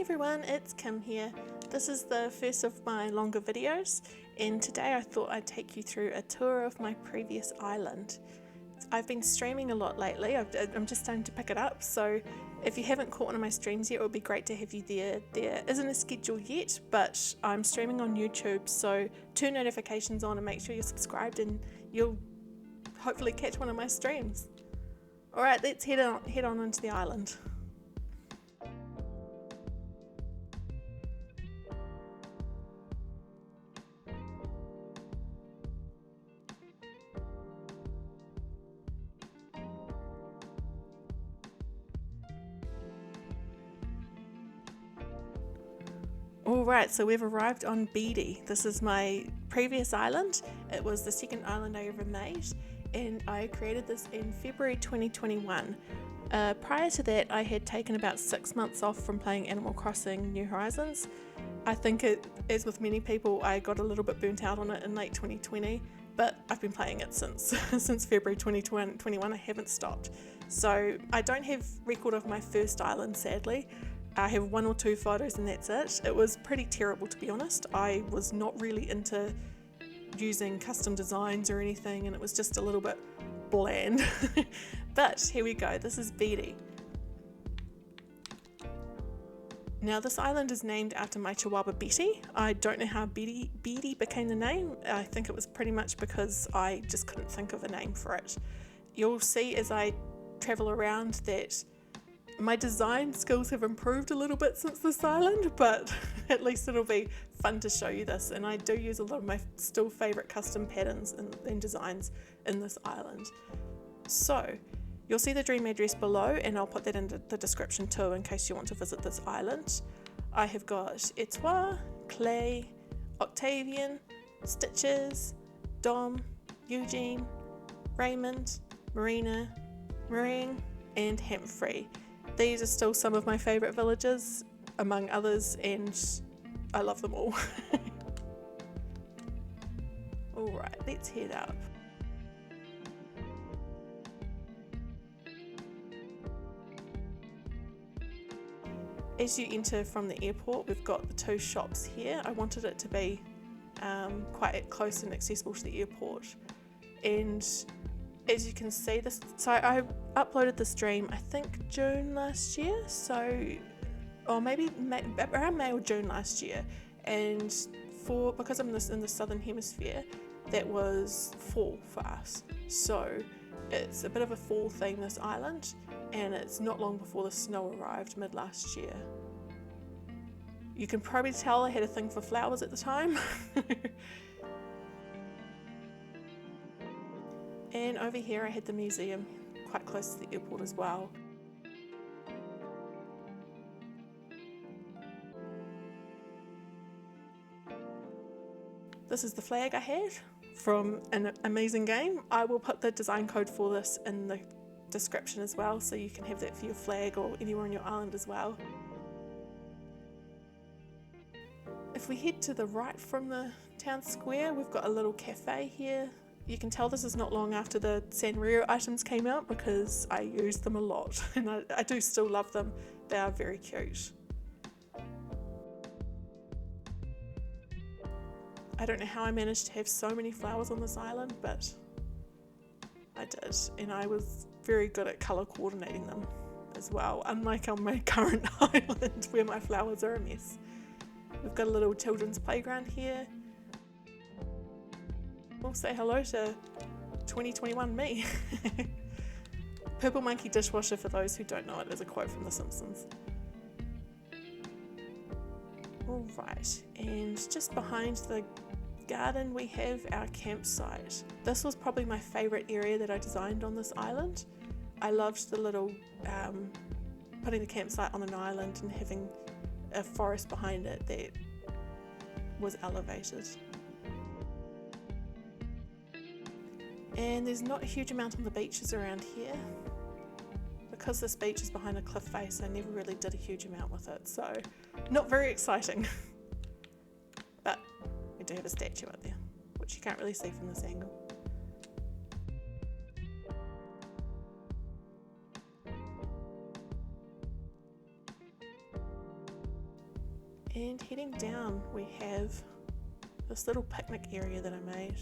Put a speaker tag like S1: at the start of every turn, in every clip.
S1: everyone, it's Kim here. This is the first of my longer videos, and today I thought I'd take you through a tour of my previous island. I've been streaming a lot lately. I'm just starting to pick it up, so if you haven't caught one of my streams yet, it would be great to have you there. There isn't a schedule yet, but I'm streaming on YouTube, so turn notifications on and make sure you're subscribed and you'll hopefully catch one of my streams. Alright, let's head on into the island. Alright, so we've arrived on Beety. This is my previous island. It was the second island I ever made, and I created this in February 2021. Prior to that, I had taken about 6 months off from playing Animal Crossing New Horizons. I think as with many people, I got a little bit burnt out on it in late 2020, but I've been playing it since February 2021. I haven't stopped. So I don't have record of my first island, sadly. I have 1 or 2 photos and that's it. It was pretty terrible, to be honest. I was not really into using custom designs or anything, and it was just a little bit bland. But here we go, this is Beety. Now this island is named after my chihuahua Beety. I don't know how Beety became the name. I think it was pretty much because I just couldn't think of a name for it. You'll see as I travel around that my design skills have improved a little bit since this island, but at least it'll be fun to show you this. And I do use a lot of my still favourite custom patterns and designs in this island. So you'll see the dream address below, and I'll put that in the description too in case you want to visit this island. I have got Etoile, Clay, Octavian, Stitches, Dom, Eugene, Raymond, Marina, Meringue, and Hemfree. These are still some of my favourite villages, among others, and I love them all. Alright, let's head up. As you enter from the airport, we've got the 2 shops here. I wanted it to be quite close and accessible to the airport. And as you can see, so I uploaded the stream I think June last year, or maybe around May or June last year, and because I'm in the southern hemisphere, that was fall for us, so it's a bit of a fall theme, this island, and it's not long before the snow arrived mid last year. You can probably tell I had a thing for flowers at the time. And over here I had the museum, quite close to the airport as well. This is the flag I had from an amazing game. I will put the design code for this in the description as well, so you can have that for your flag or anywhere on your island as well. If we head to the right from the town square, we've got a little cafe here. You can tell this is not long after the Sanrio items came out because I used them a lot, and I do still love them. They are very cute. I don't know how I managed to have so many flowers on this island, but I did, and I was very good at colour coordinating them as well, unlike on my current island where my flowers are a mess. We've got a little children's playground here. We'll say hello to 2021 me. Purple monkey dishwasher, for those who don't know it, is a quote from The Simpsons. Alright, and just behind the garden we have our campsite. This was probably my favourite area that I designed on this island. I loved the little putting the campsite on an island and having a forest behind it that was elevated. And there's not a huge amount on the beaches around here. Because this beach is behind a cliff face, I never really did a huge amount with it, so not very exciting. But we do have a statue out there, which you can't really see from this angle. And heading down, we have this little picnic area that I made.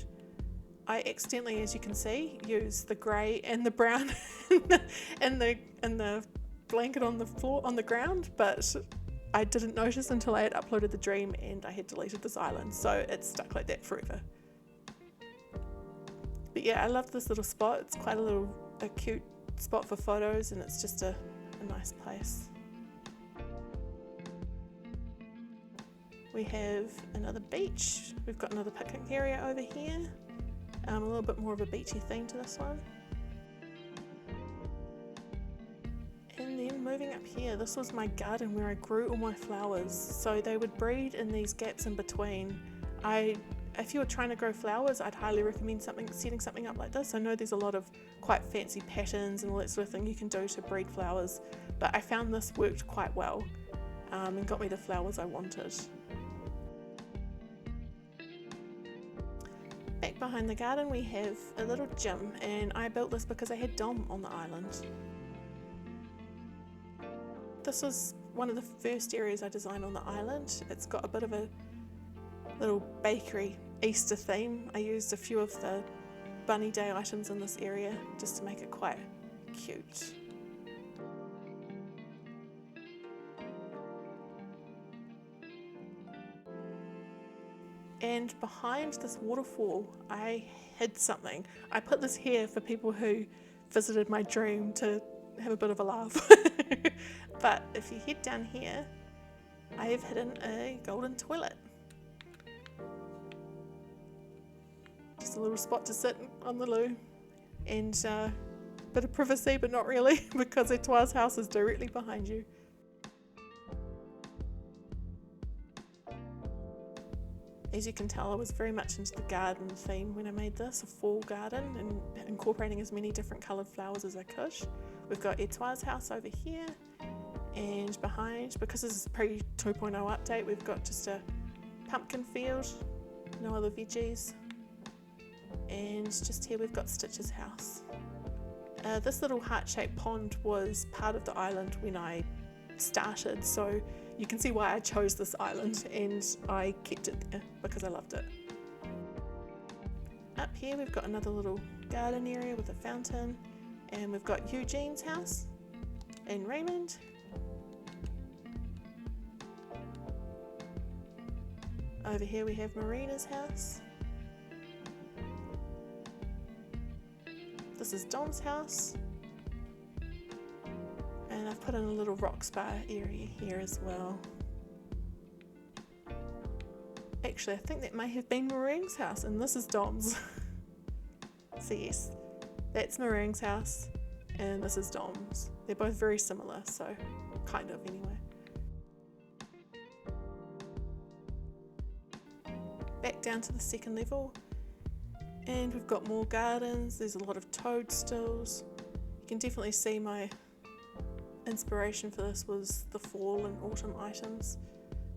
S1: I accidentally, as you can see, used the grey and the brown and the blanket on the floor, on the ground, but I didn't notice until I had uploaded the dream and I had deleted this island, so it's stuck like that forever. But yeah, I love this little spot. It's quite a cute spot for photos, and it's just a nice place. We have another beach. We've got another picnic area over here. A little bit more of a beachy theme to this one. And then moving up here, this was my garden where I grew all my flowers. So they would breed in these gaps in between. If you were trying to grow flowers, I'd highly recommend setting something up like this. I know there's a lot of quite fancy patterns and all that sort of thing you can do to breed flowers, but I found this worked quite well and got me the flowers I wanted. Back behind the garden we have a little gym, and I built this because I had Dom on the island. This was one of the first areas I designed on the island. It's got a bit of a little bakery Easter theme. I used a few of the Bunny Day items in this area just to make it quite cute. And behind this waterfall, I hid something. I put this here for people who visited my dream to have a bit of a laugh. But if you head down here, I have hidden a golden toilet. Just a little spot to sit on the loo, and a bit of privacy, but not really, because Etoile's house is directly behind you. As you can tell, I was very much into the garden theme when I made this, a fall garden, and incorporating as many different coloured flowers as I could. We've got Etoile's house over here, and behind, because this is pre 2.0 update, we've got just a pumpkin field, no other veggies, and just here we've got Stitch's house. This little heart-shaped pond was part of the island when I started, so you can see why I chose this island, and I kept it there because I loved it. Up here we've got another little garden area with a fountain, and we've got Eugene's house and Raymond. Over here we have Marina's house. This is Dom's house. And I've put in a little rock spa area here as well. Actually, I think that may have been Meringue's house, and this is Dom's. So yes, that's Meringue's house, and this is Dom's. They're both very similar, so kind of anyway. Back down to the second level, and we've got more gardens. There's a lot of toadstools. You can definitely see my inspiration for this was the fall and autumn items,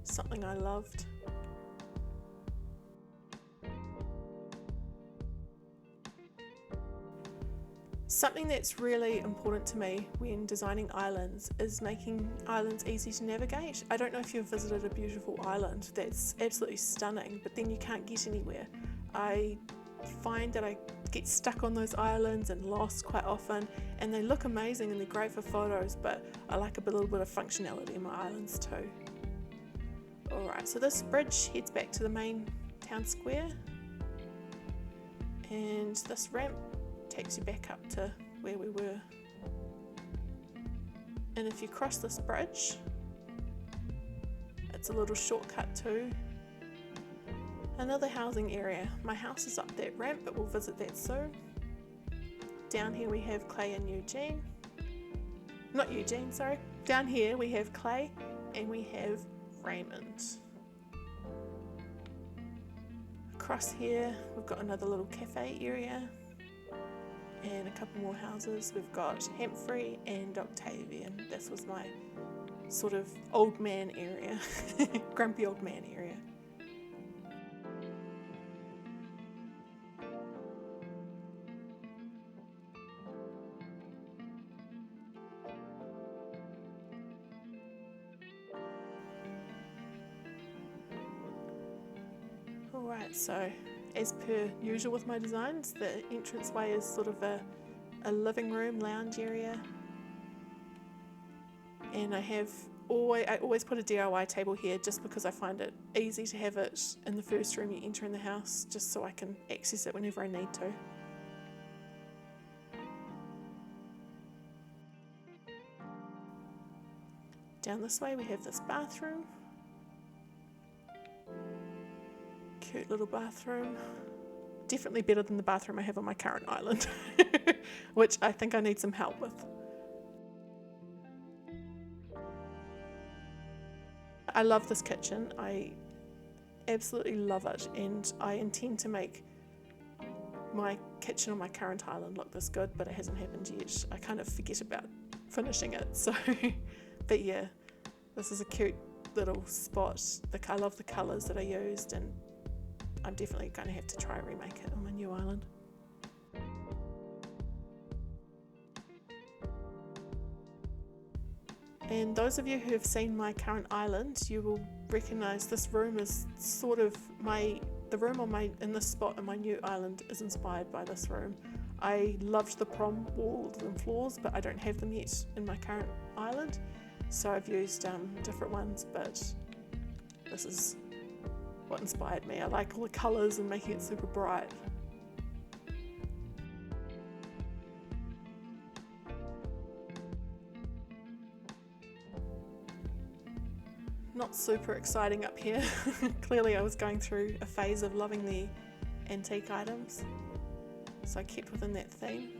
S1: something I loved. Something that's really important to me when designing islands is making islands easy to navigate. I don't know if you've visited a beautiful island that's absolutely stunning, but then you can't get anywhere. I find that I get stuck on those islands and lost quite often, and they look amazing and they're great for photos, but I like a little bit of functionality in my islands too. Alright, so this bridge heads back to the main town square, and this ramp takes you back up to where we were. And if you cross this bridge, it's a little shortcut to another housing area. My house is up that ramp, but we'll visit that soon. Down here we have Clay and Eugene. Not Eugene, sorry. Down here we have Clay and we have Raymond. Across here we've got another little cafe area and a couple more houses. We've got Humphrey and Octavian. This was my sort of old man area, grumpy old man area. Alright, so as per usual with my designs, the entranceway is sort of a living room lounge area, and I always put a DIY table here just because I find it easy to have it in the first room you enter in the house, just so I can access it whenever I need to. Down this way we have this bathroom. Cute little bathroom. Definitely better than the bathroom I have on my current island, which I think I need some help with. I love this kitchen. I absolutely love it, and I intend to make my kitchen on my current island look this good, but it hasn't happened yet. I kind of forget about finishing it, so but yeah, this is a cute little spot. I love the colours that I used, and I'm definitely going to have to try and remake it on my new island. And those of you who have seen my current island, you will recognise this room is sort of the room in this spot on my new island is inspired by this room. I loved the prom walls and floors, but I don't have them yet in my current island, so I've used different ones, but this is what inspired me. I like all the colours and making it super bright. Not super exciting up here. Clearly I was going through a phase of loving the antique items, so I kept within that theme.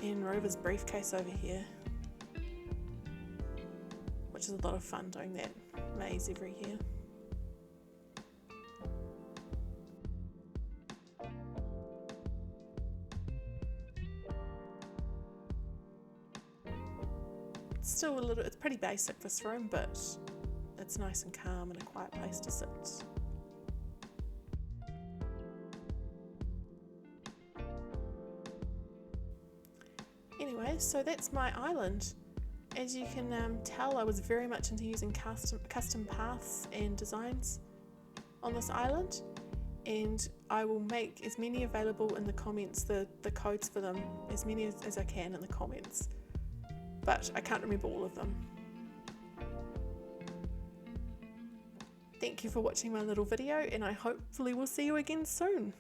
S1: And Rover's briefcase over here, which is a lot of fun doing that maze every year. It's pretty basic, this room, but it's nice and calm and a quiet place to sit. Anyway, so that's my island. As you can tell, I was very much into using custom paths and designs on this island, and I will make as many available in the comments, the codes for them, as many as I can in the comments. But I can't remember all of them. Thank you for watching my little video, and I hopefully will see you again soon.